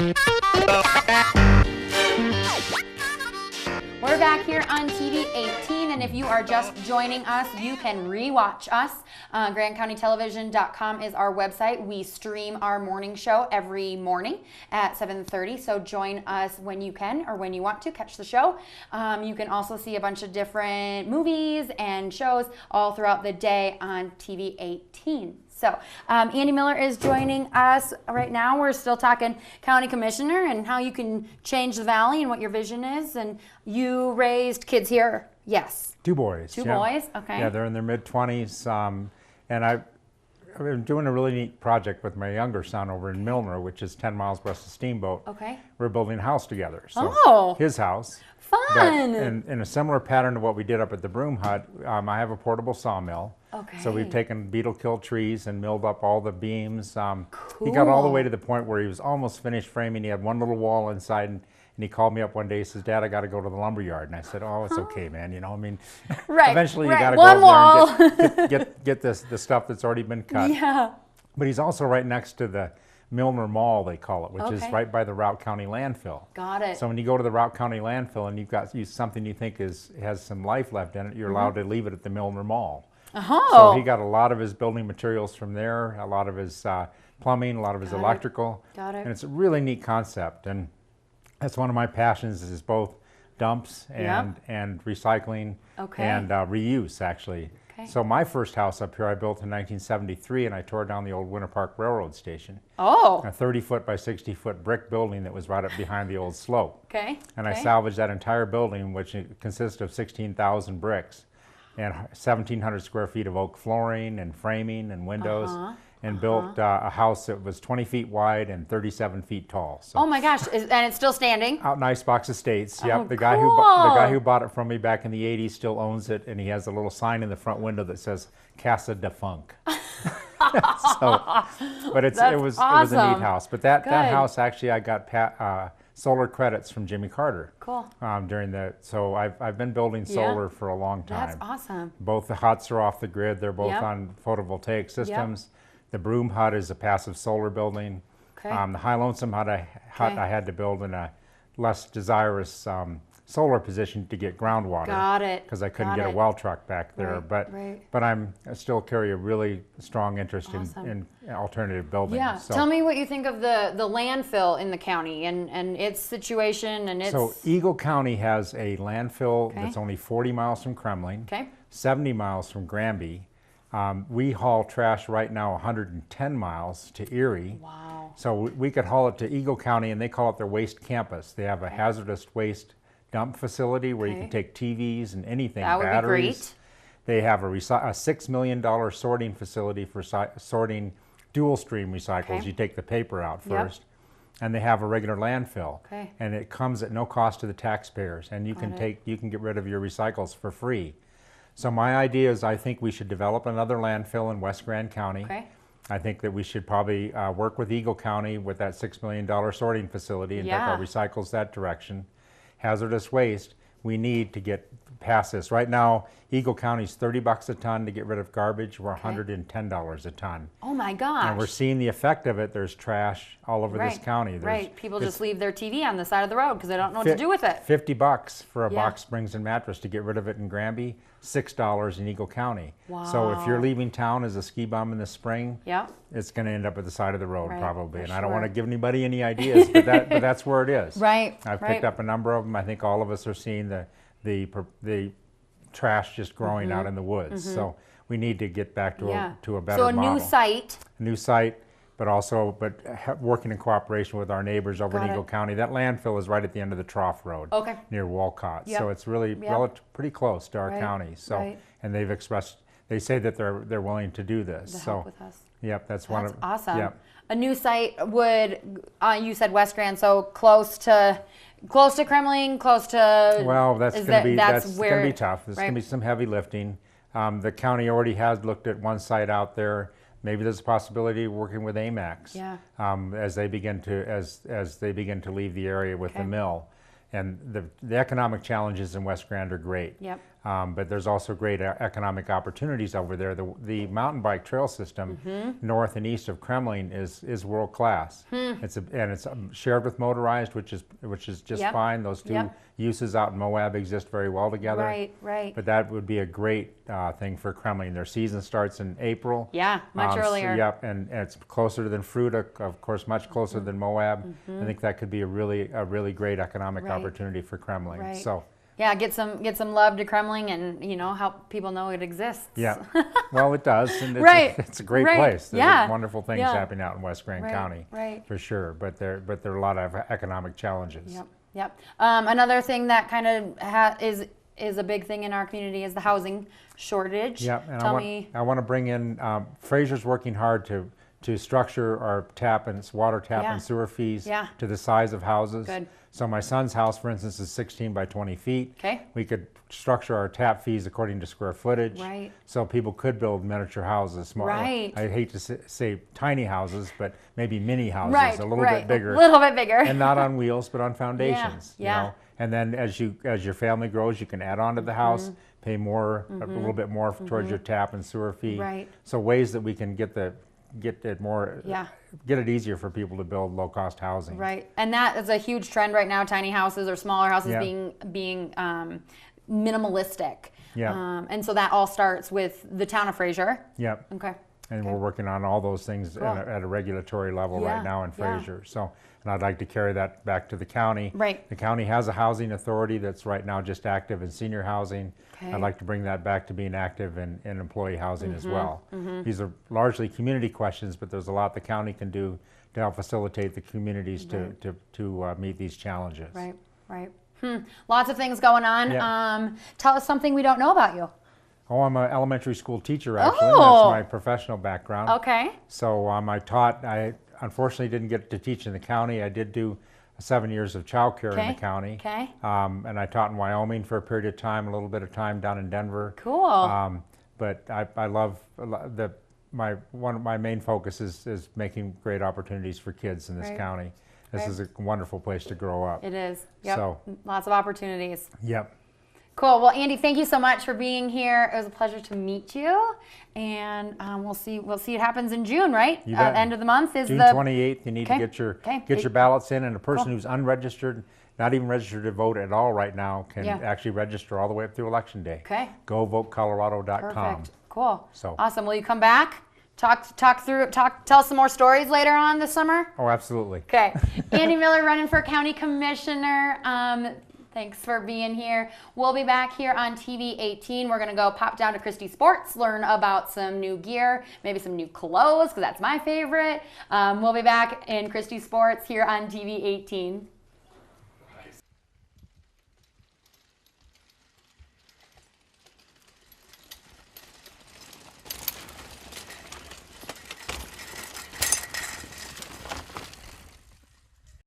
We're back here on TV 18, and if you are just joining us, you can rewatch us. GrandCountyTelevision.com is our website. We stream our morning show every morning at 7:30, so join us when you can or when you want to catch the show. You can also see a bunch of different movies and shows all throughout the day on TV 18. So Andy Miller is joining us right now. We're still talking county commissioner and how you can change the valley and what your vision is. And you raised kids here, yes? Two boys. Two boys, okay. Yeah, they're in their mid-20s. And I've been doing a really neat project with my younger son over in Milner, which is 10 miles west of Steamboat. Okay. We're building a house together. So his house. Fun. But in a similar pattern to what we did up at the Broom Hut, I have a portable sawmill. Okay. So we've taken beetle-killed trees and milled up all the beams. Cool. He got all the way to the point where he was almost finished framing. He had one little wall inside, and he called me up one day. He says, "Dad, I got to go to the lumber yard." And I said, "Oh, it's okay, man. You know, I mean, eventually you got to go over there and get the stuff that's already been cut." Yeah. But he's also right next to the Milner Mall, they call it, which is right by the Routt County Landfill. Got it. So when you go to the Routt County Landfill and you've got something you think has some life left in it, you're allowed to leave it at the Milner Mall. So he got a lot of his building materials from there, a lot of his plumbing, a lot of his electrical. Got it. And it's a really neat concept. And that's one of my passions, is both dumps and recycling and reuse, actually. Okay. So my first house up here I built in 1973, and I tore down the old Winter Park Railroad Station. Oh. A 30-foot by 60-foot brick building that was right up behind the old slope. Okay. And I salvaged that entire building, which consists of 16,000 bricks and 1,700 square feet of oak flooring and framing and windows, and built a house that was 20 feet wide and 37 feet tall. So Oh my gosh, and it's still standing? out in Icebox Estates. Yep, the cool. guy who bought it from me back in the 80s still owns it, and he has a little sign in the front window that says Casa de Funk. But it was a neat house. But that house, actually, I got solar credits from Jimmy Carter. Cool. So I've been building solar for a long time. That's awesome. Both the huts are off the grid. They're both on photovoltaic systems. The Broom Hut is a passive solar building. Okay. The High Lonesome Hut I had to build in a less desirous solar position to get groundwater. Got it. Because I couldn't get a well truck back there. But I still carry a really strong interest in alternative buildings. Yeah. So, tell me what you think of the landfill in the county and its situation and its... So Eagle County has a landfill that's only 40 miles from Kremling, 70 miles from Granby. We haul trash right now 110 miles to Erie. Wow. So we could haul it to Eagle County, and they call it their waste campus. They have a hazardous waste dump facility where you can take TVs and anything, that would batteries. Be great. They have a $6 million sorting facility for sorting dual stream recycles. You take the paper out first. And they have a regular landfill. And it comes at no cost to the taxpayers, and you can get rid of your recycles for free. So my idea is I think we should develop another landfill in West Grand County. I think that we should probably work with Eagle County with that $6 million sorting facility and take our recycles that direction. Hazardous waste, we need to get past this. Right now, Eagle County's $30 a ton to get rid of garbage. We're $110 a ton. Oh my gosh. And we're seeing the effect of it. There's trash all over this county. People just leave their TV on the side of the road because they don't know what to do with it. $50 for a box springs and mattress to get rid of it in Granby, $6 in Eagle County. Wow. So if you're leaving town as a ski bum in the spring, it's going to end up at the side of the road probably. And I don't want to give anybody any ideas, but that's where it is. I've picked up a number of them. I think all of us are seeing the trash just growing out in the woods. So we need to get back to a better model. So a new site. But working in cooperation with our neighbors over in Eagle County. That landfill is right at the end of the Trough Road near Walcott. So it's really pretty close to our county. So and they say that they're willing to do this. To help with us. Yep, that's one of awesome. Yep. A new site would you said West Grand, so close to Kremling, close to... Well, that's going to be tough. There's going to be some heavy lifting. The county already has looked at one site out there. Maybe there's a possibility of working with AMAX as they begin to leave the area with the mill. And the economic challenges in West Grand are great. But there's also great economic opportunities over there. The mountain bike trail system north and east of Kremling is world class. It's shared with motorized, which is just fine. Those two uses out in Moab exist very well together. Right. But that would be a great thing for Kremling. Their season starts in April. Yeah, much earlier. So, and it's closer than Fruta, of course, much closer than Moab. I think that could be a really great economic opportunity for Kremling. So. Yeah, get some love to Kremling, and help people know it exists. Yeah, well, it does, and it's a great place. There's wonderful things happening out in West Grand County, for sure. But there are a lot of economic challenges. Yep. Another thing that kind of is a big thing in our community is the housing shortage. Yeah, and I want to bring in Fraser's working hard to structure our water tap and sewer fees to the size of houses. Good. So my son's house, for instance, is 16 by 20 feet. Okay. We could structure our tap fees according to square footage. Right. So people could build miniature houses, small. Right. I hate to say tiny houses, but maybe mini houses, a little bit bigger. A little bit bigger. And not on wheels, but on foundations. Yeah. You know? And then as your family grows, you can add on to the house, pay more, a little bit more towards your tap and sewer fee. Right. So ways that we can get it easier for people to build low-cost housing. Right, and that is a huge trend right now. Tiny houses or smaller houses being minimalistic. Yeah. And so that all starts with the town of Fraser. Yep. Okay. And we're working on all those things at a regulatory level right now in Fraser. So, and I'd like to carry that back to the county. Right. The county has a housing authority that's right now just active in senior housing. Okay. I'd like to bring that back to being active in employee housing as well. These are largely community questions, but there's a lot the county can do to help facilitate the communities to meet these challenges. Right. Lots of things going on. Yeah. Tell us something we don't know about you. Oh, I'm an elementary school teacher, actually. Oh. That's my professional background. Okay. So I unfortunately didn't get to teach in the county. I did do 7 years of childcare in the county. Okay. And I taught in Wyoming for a period of time, a little bit of time down in Denver. Cool. But I love one of my main focus is making great opportunities for kids in this county. This is a wonderful place to grow up. It is. Yep. So, lots of opportunities. Yep. Cool. Well, Andy, thank you so much for being here. It was a pleasure to meet you, and we'll see what happens in June, right? You bet. End of the month is June 28th. You need to get your ballots in, and a person who's unregistered, not even registered to vote at all right now, can actually register all the way up through Election Day. Okay. GoVoteColorado.com. Perfect. Cool. So awesome. Will you come back? Tell us some more stories later on this summer? Oh, absolutely. Okay. Andy Miller running for County Commissioner. Thanks for being here. We'll be back here on TV 18. We're going to go pop down to Christie Sports, learn about some new gear, maybe some new clothes, because that's my favorite. We'll be back in Christie Sports here on TV 18.